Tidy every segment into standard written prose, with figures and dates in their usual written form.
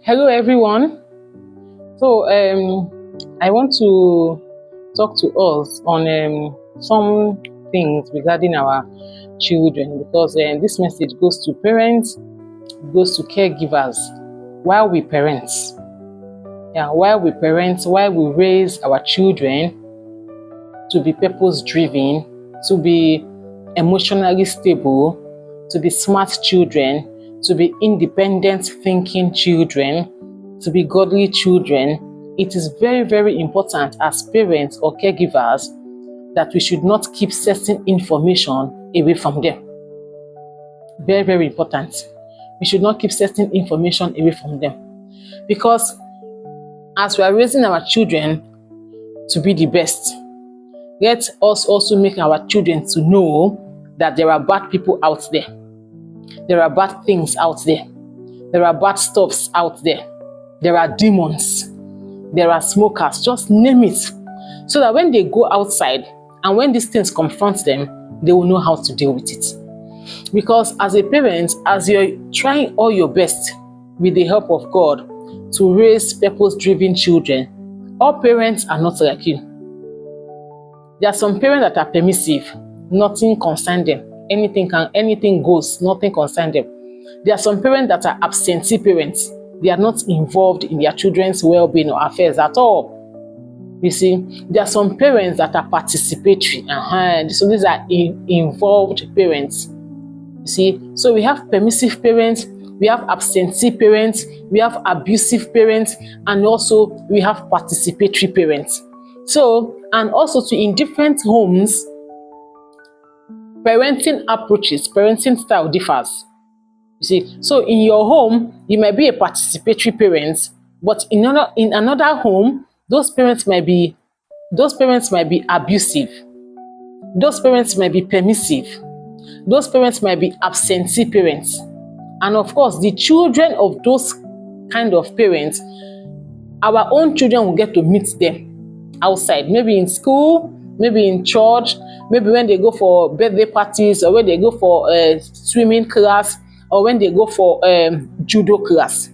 Hello, everyone. So, I want to talk to us on some things regarding our children because this message goes to parents, goes to caregivers. While we parents, while we raise our children to be purpose-driven, to be emotionally stable, to be smart children, to be independent thinking children, to be godly children, it is very, very important as parents or caregivers that we should not keep certain information away from them. Very, very important. We should not keep certain information away from them. Because as we are raising our children to be the best, let us also make our children to know that there are bad people out there. There are bad things out there. There are bad stuffs out there. There are demons. There are smokers. Just name it. So that when they go outside and when these things confront them, they will know how to deal with it. Because as a parent, as you're trying all your best with the help of God to raise purpose-driven children, all parents are not like you. There are some parents that are permissive. Nothing concerns them. Anything goes, nothing concerns them. There are some parents that are absentee parents. They are not involved in their children's well-being or affairs at all. You see, there are some parents that are participatory. So these are involved parents. You see, so we have permissive parents, we have absentee parents, we have abusive parents, and also we have participatory parents. So, and also in different homes, parenting approaches, parenting style differs. You see, so in your home, you might be a participatory parent, but in another home, those parents might be abusive. Those parents might be permissive. Those parents might be absentee parents. And of course, the children of those kind of parents, our own children will get to meet them outside, maybe in school, maybe in church, maybe when they go for birthday parties, or when they go for swimming class, or when they go for judo class.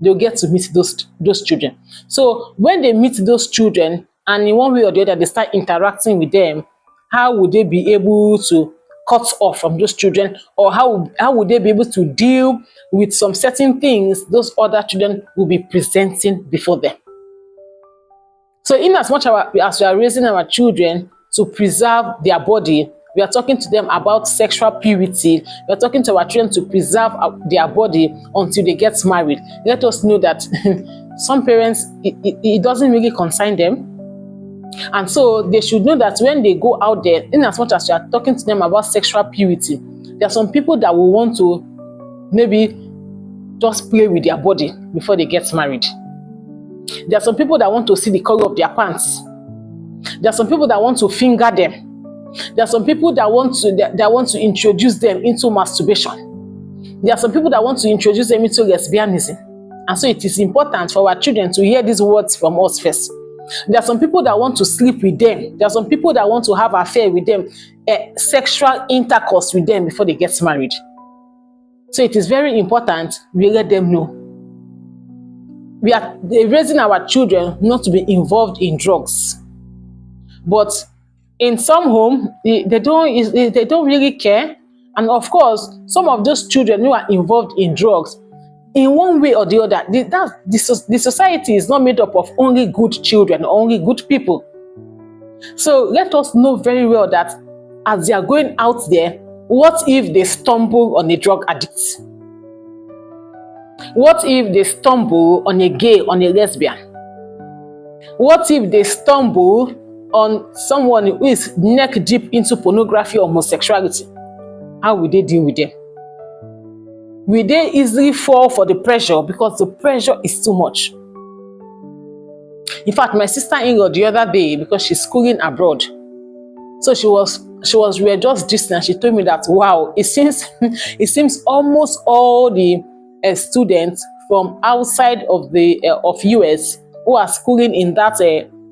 They'll get to meet those children. So when they meet those children, and in one way or the other, they start interacting with them, how would they be able to cut off from those children? Or how would they be able to deal with some certain things those other children will be presenting before them? So in as much as we are raising our children to preserve their body, we are talking to them about sexual purity. We are talking to our children to preserve their body until they get married. Let us know that some parents, it doesn't really concern them. And so they should know that when they go out there, in as much as you are talking to them about sexual purity, there are some people that will want to maybe just play with their body before they get married. There are some people that want to see the color of their pants. There are some people that want to finger them. There are some people that want to introduce them into masturbation. There are some people that want to introduce them into lesbianism. And so it is important for our children to hear these words from us first. There are some people that want to sleep with them. There are some people that want to have affair with them, sexual intercourse with them before they get married. So it is very important we let them know. We are raising our children not to be involved in drugs. But in some homes, they don't really care. And of course, some of those children who are involved in drugs, in one way or the other, the society is not made up of only good children, only good people. So let us know very well that as they are going out there, what if they stumble on a drug addict? What if they stumble on a gay, on a lesbian? What if they stumble on someone who is neck deep into pornography or homosexuality? How will they deal with them? Will they easily fall for the pressure because the pressure is too much? In fact, my sister-in-law the other day, because she's schooling abroad, so we were just distant. She told me that wow, it seems almost all the students from outside of the US who are schooling in that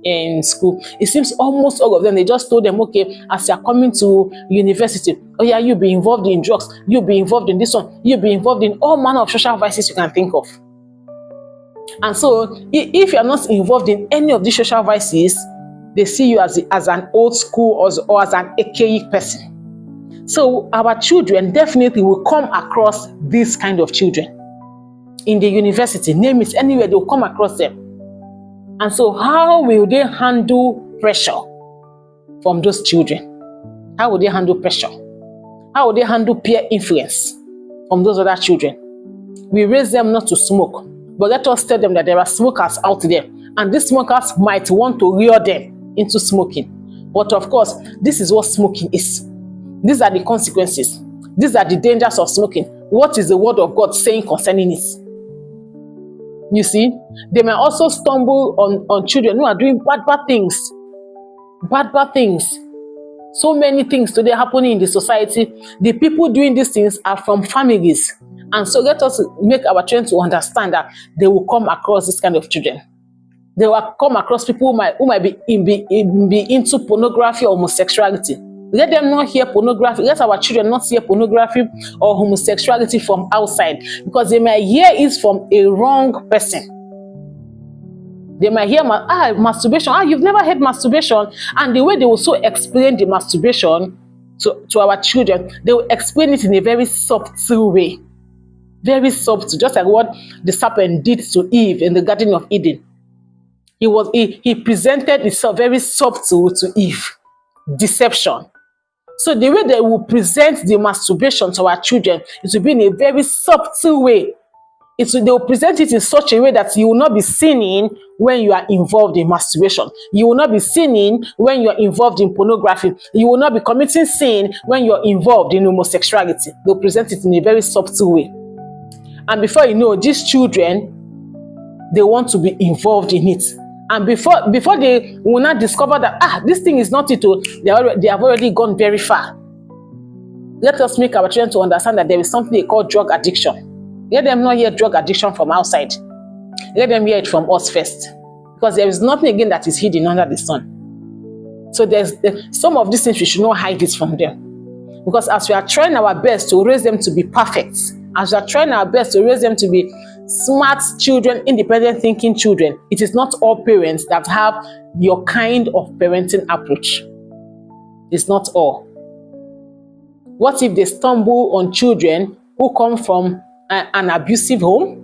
in school, it seems almost all of them, they just told them, okay, as you're coming to university, oh yeah, you'll be involved in drugs, you'll be involved in this one, you'll be involved in all manner of social vices you can think of. And so if you are not involved in any of these social vices, they see you as an old school or as an archaic person. So our children definitely will come across these kind of children in the university, name it, anywhere, they'll come across them. And so how will they handle pressure from those children? How will they handle pressure? How will they handle peer influence from those other children? We raise them not to smoke, but let us tell them that there are smokers out there, and these smokers might want to lure them into smoking. But of course, this is what smoking is. These are the consequences. These are the dangers of smoking. What is the word of God saying concerning it? You see, they may also stumble on children who are doing bad things. Bad things. So many things today happening in the society. The people doing these things are from families. And so let us make our children to understand that they will come across this kind of children. They will come across people who might be into pornography or homosexuality. Let them not hear pornography. Let our children not hear pornography or homosexuality from outside, because they might hear it from a wrong person. They might hear masturbation. You've never heard masturbation. And the way they will so explain the masturbation to our children, they will explain it in a very subtle way. Very subtle, just like what the serpent did to Eve in the Garden of Eden. He presented itself very subtle to Eve. Deception. So the way they will present the masturbation to our children, it will be in a very subtle way. They will present it in such a way that you will not be sinning when you are involved in masturbation. You will not be sinning when you are involved in pornography. You will not be committing sin when you are involved in homosexuality. They'll present it in a very subtle way. And before you know, these children, they want to be involved in it. And before they will not discover that, this thing is not it, they have already gone very far. Let us make our children to understand that there is something they call drug addiction. Let them not hear drug addiction from outside. Let them hear it from us first. Because there is nothing again that is hidden under the sun. So there's some of these things we should not hide it from them. Because as we are trying our best to raise them to be perfect, as we are trying our best to raise them to be smart children, independent thinking children, it is not all parents that have your kind of parenting approach. It's not all. What if they stumble on children who come from an abusive home,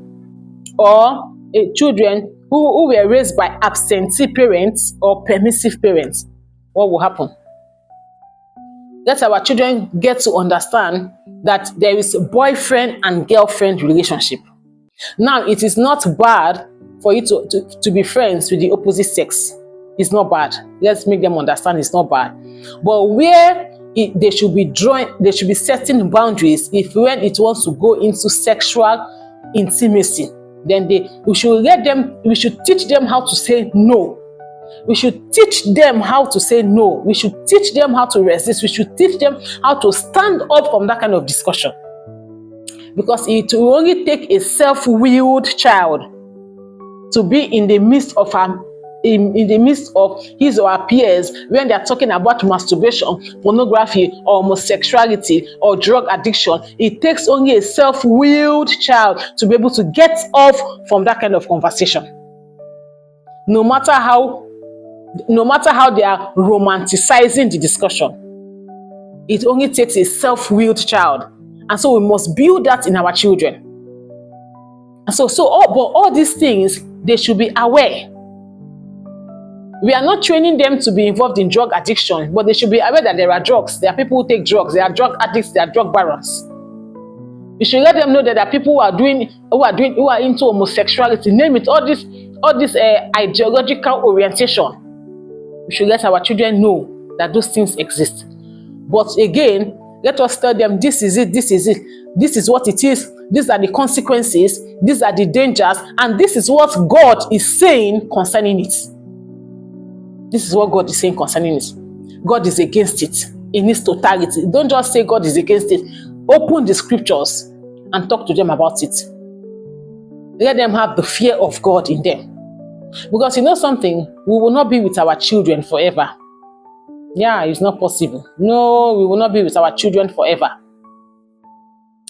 or children who were raised by absentee parents or permissive parents? What will happen? Let our children get to understand that there is a boyfriend and girlfriend relationship. Now, it is not bad for you to be friends with the opposite sex. It's not bad. Let's make them understand it's not bad. But where they should be setting boundaries when it wants to go into sexual intimacy. Then we should teach them how to say no. We should teach them how to say no. We should teach them how to resist. We should teach them how to stand up from that kind of discussion. Because it will only take a self-willed child to be in the midst of his or her peers when they are talking about masturbation, pornography, or homosexuality, or drug addiction. It takes only a self-willed child to be able to get off from that kind of conversation. No matter how they are romanticizing the discussion, it only takes a self-willed child. And so we must build that in our children. And but all these things, they should be aware. We are not training them to be involved in drug addiction, but they should be aware that there are drugs. There are people who take drugs. There are drug addicts. There are drug barons. We should let them know that there are people who are into homosexuality. Name it, all this ideological orientation. We should let our children know that those things exist. But again, let us tell them this is it, this is it, this is what it is, these are the consequences, these are the dangers, and this is what God is saying concerning it. This is what God is saying concerning it. God is against it in its totality. Don't just say God is against it. Open the scriptures and talk to them about it. Let them have the fear of God in them. Because you know something, we will not be with our children forever. Yeah, it's not possible. No, we will not be with our children forever.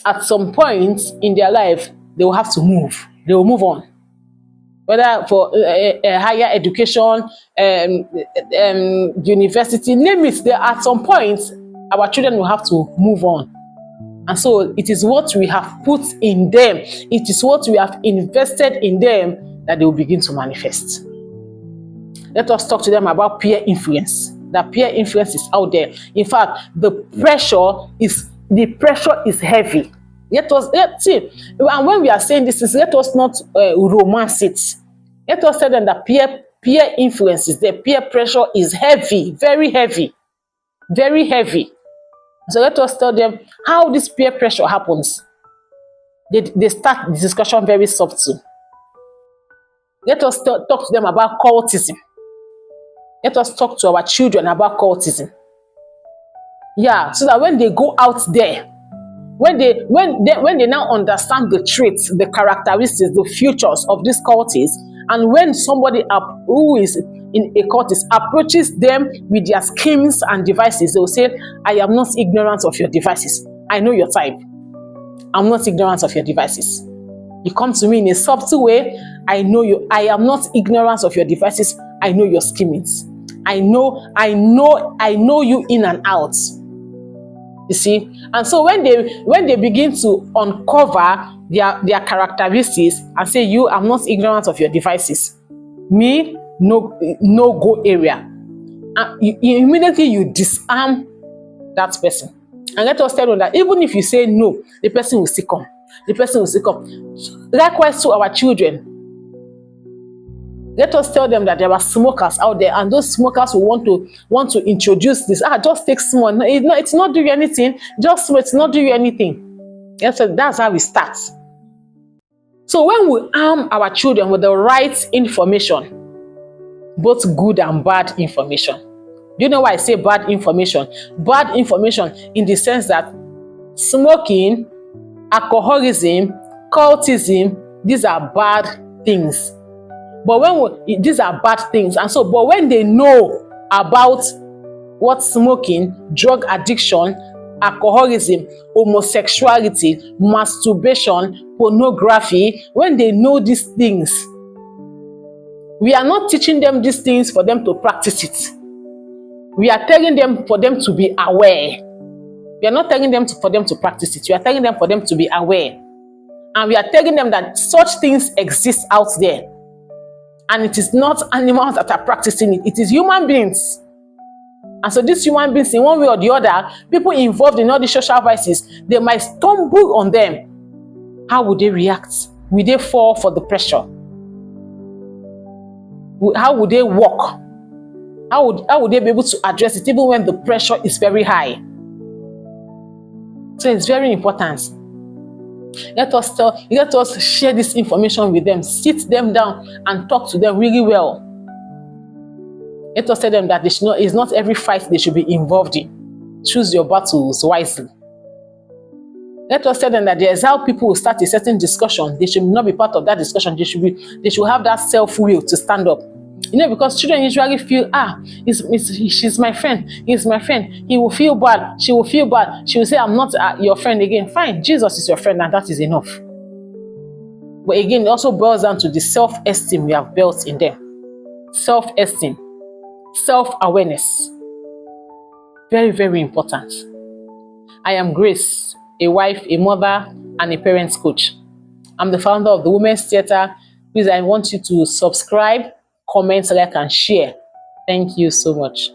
At some point in their life, they will have to move. They will move on. whether for higher education, university, name it. There at some point, our children will have to move on. And so it is what we have put in them, it is what we have invested in them that they will begin to manifest. Let us talk to them about peer influence. That peer influence is out there. In fact, the pressure is heavy. Let's see, and when we are saying this, let us not romance it. Let us tell them that peer influence is there. Peer pressure is heavy, very heavy, very heavy. So let us tell them how this peer pressure happens. They start the discussion very subtle. Let us talk to them about cultism. Let us talk to our children about cultism. Yeah, so that when they go out there, when they now understand the traits, the characteristics, the futures of these cultists, and when somebody who is in a cultist approaches them with their schemes and devices, they will say, I am not ignorant of your devices. I know your type. I'm not ignorant of your devices. You come to me in a subtle way. I know you. I am not ignorant of your devices. I know your schemings. I know you in and out. You see? And so when they begin to uncover their characteristics and say, I'm not ignorant of your devices. Me, no go area. And immediately you disarm that person. And let us tell them that even if you say no, the person will still come. The person will still come. Likewise to our children. Let us tell them that there are smokers out there, and those smokers will want to introduce this. Just take small. No, it's not doing anything. Just smoke. It's not doing anything. Yes, so that's how we start. So when we arm our children with the right information, both good and bad information. Do you know why I say bad information? Bad information in the sense that smoking, alcoholism, cultism, these are bad things. But these are bad things. And so, but when they know about what smoking, drug addiction, alcoholism, homosexuality, masturbation, pornography, when they know these things, we are not teaching them these things for them to practice it. We are telling them for them to be aware. We are not telling them for them to practice it. We are telling them for them to be aware. And we are telling them that such things exist out there. And it is not animals that are practicing it. It is human beings. And so these human beings, in one way or the other, people involved in all these social vices, they might stumble on them. How would they react? Will they fall for the pressure? How would they walk? How would they be able to address it even when the pressure is very high? So it's very important. Let us share this information with them. Sit them down and talk to them really well. Let us tell them that it's not every fight they should be involved in. Choose your battles wisely. Let us tell them that there's how people will start a certain discussion. They should not be part of that discussion. They should have that self-will to stand up. Because children usually feel, she's my friend, he's my friend. He will feel bad, she will feel bad. She will say, I'm not your friend again. Fine, Jesus is your friend and that is enough. But again, it also boils down to the self-esteem we have built in them. Self-esteem, self-awareness. Very, very important. I am Grace, a wife, a mother, and a parents coach. I'm the founder of the Women's Theatre. Please, I want you to subscribe, comment, like, and share. Thank you so much.